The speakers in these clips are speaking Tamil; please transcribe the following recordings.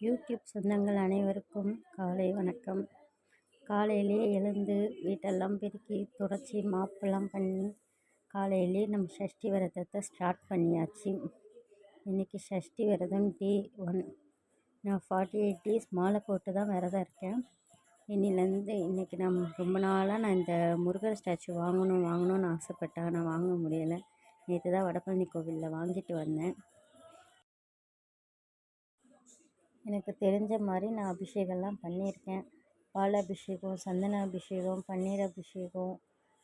யூடியூப் சொந்தங்கள் அனைவருக்கும் காலை வணக்கம். காலையிலே எழுந்து வீட்டெல்லாம் பெருக்கி தொடச்சி மாப்பெல்லாம் பண்ணி காலையிலே நம்ம சஷ்டி விரதத்தை ஸ்டார்ட் பண்ணியாச்சு. இன்றைக்கி சஷ்டி விரதம் டே 1. நான் 48 டேஸ் மாலை போட்டு தான் விரதம் இருக்கேன். இன்னிலேருந்து இன்றைக்கி ரொம்ப நாளாக நான் இந்த முருகர் ஸ்டாச்சு வாங்கணும்னு ஆசைப்பட்டேன். நான் வாங்க முடியலை. நேற்று தான் வடபழனி கோவிலில் வாங்கிட்டு வந்தேன். எனக்கு தெரிஞ்ச மாதிரி நான் அபிஷேகம்லாம் பண்ணியிருக்கேன். பால் அபிஷேகம், சந்தன அபிஷேகம், பன்னீர் அபிஷேகம்,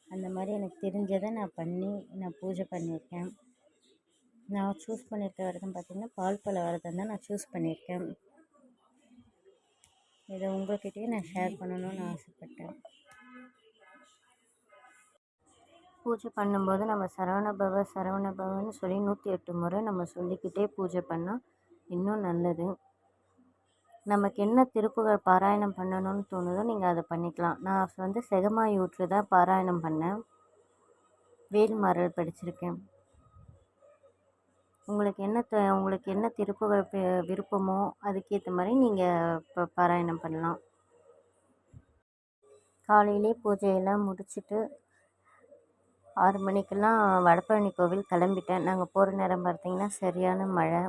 அந்த மாதிரி எனக்கு தெரிஞ்சதை நான் பூஜை பண்ணியிருக்கேன். நான் சூஸ் பண்ணியிருக்க விரதம் பார்த்திங்கன்னா பால் பழ விரதம் தான் நான் சூஸ் பண்ணியிருக்கேன். இதை உங்கள்கிட்டயே நான் ஷேர் பண்ணணும்னு ஆசைப்பட்டேன். பூஜை பண்ணும்போது நம்ம சரவணபவன்னு சொல்லி 108 முறை நம்ம சொல்லிக்கிட்டே பூஜை பண்ணால் இன்னும் நல்லது. நமக்கு என்ன திருப்புகள் பாராயணம் பண்ணணும்னு தோணுதோ நீங்கள் அதை பண்ணிக்கலாம். நான் செகமாயூற்று தான் பாராயணம் பண்ணேன். வேல்மாறல் படிச்சிருக்கேன். உங்களுக்கு என்ன திருப்புகள் விருப்பமோ அதுக்கேற்ற மாதிரி நீங்கள் பாராயணம் பண்ணலாம். காலையிலே பூஜையெல்லாம் முடிச்சுட்டு 6 மணிக்கெல்லாம் வடபழனி கோவில் கிளம்பிட்டேன். நாங்கள் போகிற நேரம் பார்த்திங்கன்னா சரியான மழை.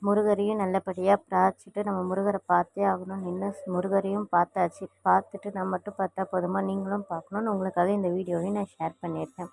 முருகரையும் நல்லபடியாக பிரார்த்திச்சுட்டு நம்ம முருகரை பார்த்தே ஆகணும்னு நின்று முருகரையும் பார்த்தாச்சு. பார்த்துட்டு நான் மட்டும் பார்த்தா போதுமா, நீங்களும் பார்க்கணுன்னு உங்களுக்காக இந்த வீடியோவையும் நான் ஷேர் பண்ணியிருக்கேன்.